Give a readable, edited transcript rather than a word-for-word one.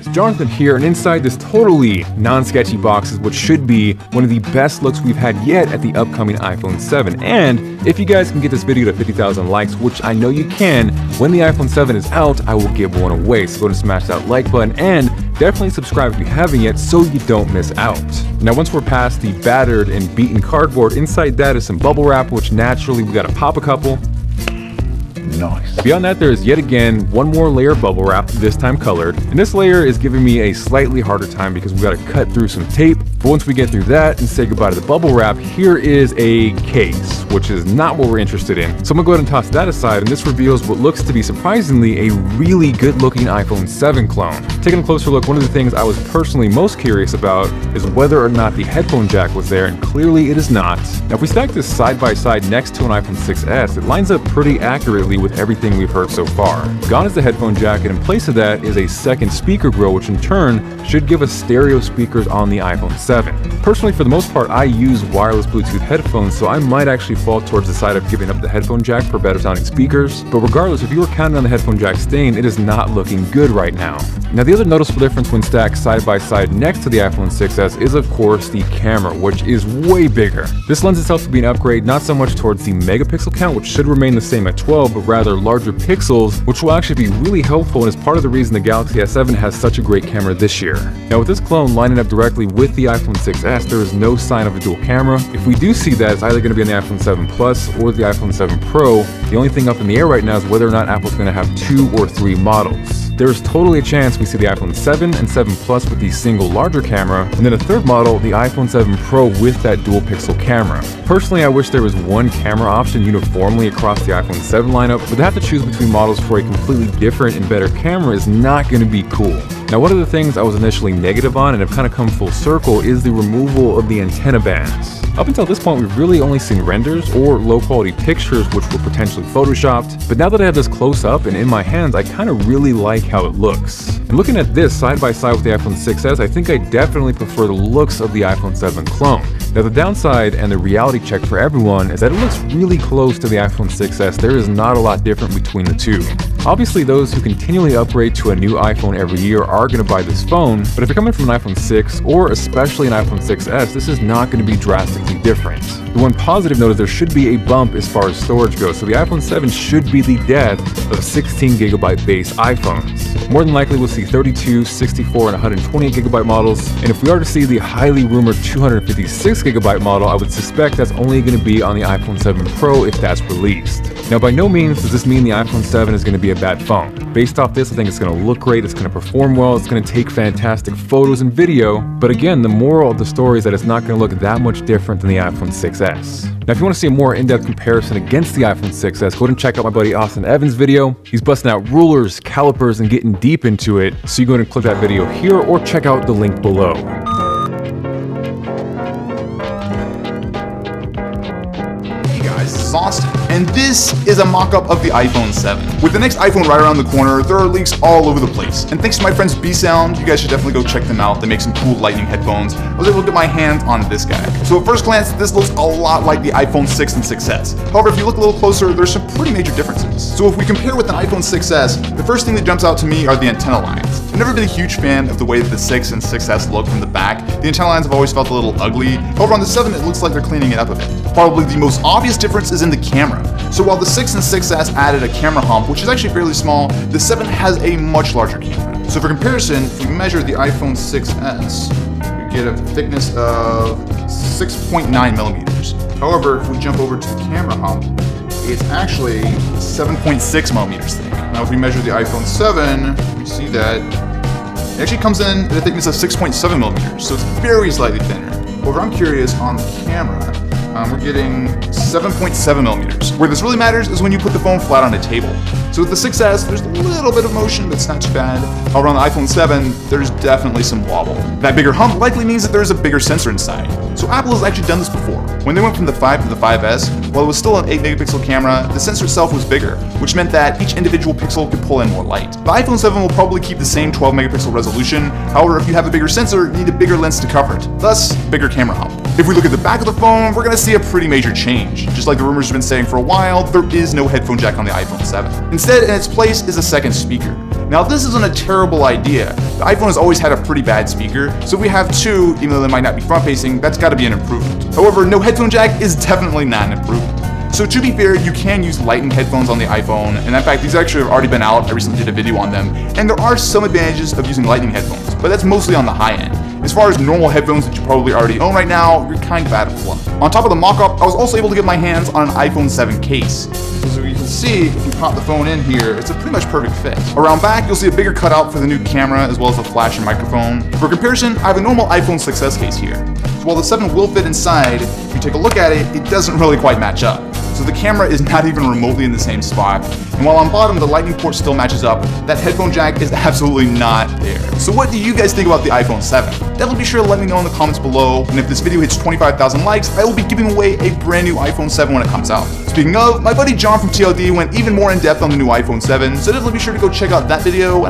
Jonathan here, and inside this totally non-sketchy box is what should be one of the best looks we've had yet at the upcoming iPhone 7. And if you guys can get this video to 50,000 likes, which I know you can, when the iPhone 7 is out, I will give one away. So go and smash that like button and definitely subscribe if you haven't yet so you don't miss out. Now once we're past the battered and beaten cardboard, inside that is some bubble wrap, which naturally we gotta pop a couple. Nice. Beyond that, there is yet again one more layer of bubble wrap, this time colored. And this layer is giving me a slightly harder time because we got to cut through some tape. But once we get through that and say goodbye to the bubble wrap, here is a case, which is not what we're interested in. So I'm gonna go ahead and toss that aside, and this reveals what looks to be surprisingly a really good looking iPhone 7 clone. Taking a closer look, one of the things I was personally most curious about is whether or not the headphone jack was there, and clearly it is not. Now if we stack this side by side next to an iPhone 6s, it lines up pretty accurately with everything we've heard so far. Gone is the headphone jack, and in place of that is a second speaker grill, which in turn should give us stereo speakers on the iPhone 7. Personally, for the most part, I use wireless Bluetooth headphones, so I might actually fall towards the side of giving up the headphone jack for better sounding speakers. But regardless, if you were counting on the headphone jack staying, it is not looking good right now. Now the other noticeable difference when stacked side by side next to the iPhone 6s is of course the camera, which is way bigger. This lends itself to be an upgrade not so much towards the megapixel count, which should remain the same at 12, but rather larger pixels, which will actually be really helpful and is part of the reason the Galaxy S7 has such a great camera this year. Now with this clone lining up directly with the iPhone 6s, there is no sign of a dual camera. If we do see that, it's either going to be on the iPhone 7 Plus or the iPhone 7 Pro. The only thing up in the air right now is whether or not Apple's going to have 2 or 3 models. There is totally a chance we see the iPhone 7 and 7 Plus with the single larger camera, and then a third model, the iPhone 7 Pro with that dual pixel camera. Personally, I wish there was one camera option uniformly across the iPhone 7 lineup, but to have to choose between models for a completely different and better camera is not going to be cool. Now one of the things I was initially negative on and have kind of come full circle is the removal of the antenna bands. Up until this point, we've really only seen renders or low quality pictures which were potentially photoshopped, but now that I have this close up and in my hands, I kind of really like how it looks. And looking at this side by side with the iPhone 6s, I think I definitely prefer the looks of the iPhone 7 clone. Now the downside and the reality check for everyone is that it looks really close to the iPhone 6s. There is not a lot different between the two. Obviously, those who continually upgrade to a new iPhone every year are going to buy this phone, but if you're coming from an iPhone 6 or especially an iPhone 6s, this is not going to be drastically different. The one positive note is there should be a bump as far as storage goes, so the iPhone 7 should be the death of 16GB base iPhones. More than likely we'll see 32, 64, and 128GB models, and if we are to see the highly rumored 256GB model, I would suspect that's only going to be on the iPhone 7 Pro if that's released. Now by no means does this mean the iPhone 7 is going to be a bad phone. Based off this, I think it's going to look great, it's going to perform well, it's going to take fantastic photos and video, but again, the moral of the story is that it's not going to look that much different than the iPhone 6s. Now if you want to see a more in-depth comparison against the iPhone 6s, go ahead and check out my buddy Austin Evans' video. He's busting out rulers, calipers, and getting deep into it, so you go ahead and click that video here or check out the link below. Hey guys, this is Austin, and this is a mock-up of the iPhone 7. With the next iPhone right around the corner, there are leaks all over the place. And thanks to my friends B-Sound, you guys should definitely go check them out. They make some cool lightning headphones. I was able to get my hands on this guy. So at first glance, this looks a lot like the iPhone 6 and 6s. However, if you look a little closer, there's some pretty major differences. So if we compare with an iPhone 6s, the first thing that jumps out to me are the antenna lines. I've never been a huge fan of the way that the 6 and 6s look from the back. The antenna lines have always felt a little ugly. However, on the 7, it looks like they're cleaning it up a bit. Probably the most obvious difference is in the camera. So while the 6 and 6s added a camera hump, which is actually fairly small, the 7 has a much larger camera. So for comparison, if we measure the iPhone 6s, we get a thickness of 6.9 millimeters. However, if we jump over to the camera hump, it's actually 7.6 millimeters thick. Now if we measure the iPhone 7, we see that it actually comes in at a thickness of 6.7 millimeters, so it's very slightly thinner. However, I'm curious on the camera. We're getting 7.7 millimeters. Where this really matters is when you put the phone flat on a table. So with the 6s, there's a little bit of motion, but it's not too bad. However, on the iPhone 7, there's definitely some wobble. That bigger hump likely means that there's a bigger sensor inside. So Apple has actually done this before. When they went from the 5 to the 5s, while it was still an 8 megapixel camera, the sensor itself was bigger, which meant that each individual pixel could pull in more light. The iPhone 7 will probably keep the same 12 megapixel resolution. However, if you have a bigger sensor, you need a bigger lens to cover it, thus bigger camera hump. If we look at the back of the phone, we're gonna see a pretty major change. Just like the rumors have been saying for a while, there is no headphone jack on the iPhone 7. Instead, in its place is a second speaker. Now this isn't a terrible idea. The iPhone has always had a pretty bad speaker, so if we have two, even though they might not be front facing, that's gotta be an improvement. However, no headphone jack is definitely not an improvement. So to be fair, you can use Lightning headphones on the iPhone, and in fact, these actually have already been out. I recently did a video on them, and there are some advantages of using Lightning headphones, but that's mostly on the high end. As far as normal headphones that you probably already own right now, you're kind of out of luck. On top of the mock-up, I was also able to get my hands on an iPhone 7 case. So you can see, if you pop the phone in here, it's a pretty much perfect fit. Around back, you'll see a bigger cutout for the new camera, as well as the flash and microphone. For comparison, I have a normal iPhone 6s case here. So while the 7 will fit inside, if you take a look at it, it doesn't really quite match up. So the camera is not even remotely in the same spot. And while on bottom, the lightning port still matches up, that headphone jack is absolutely not there. So what do you guys think about the iPhone 7? Definitely be sure to let me know in the comments below. And if this video hits 25,000 likes, I will be giving away a brand new iPhone 7 when it comes out. Speaking of, my buddy John from TLD went even more in depth on the new iPhone 7, so definitely be sure to go check out that video.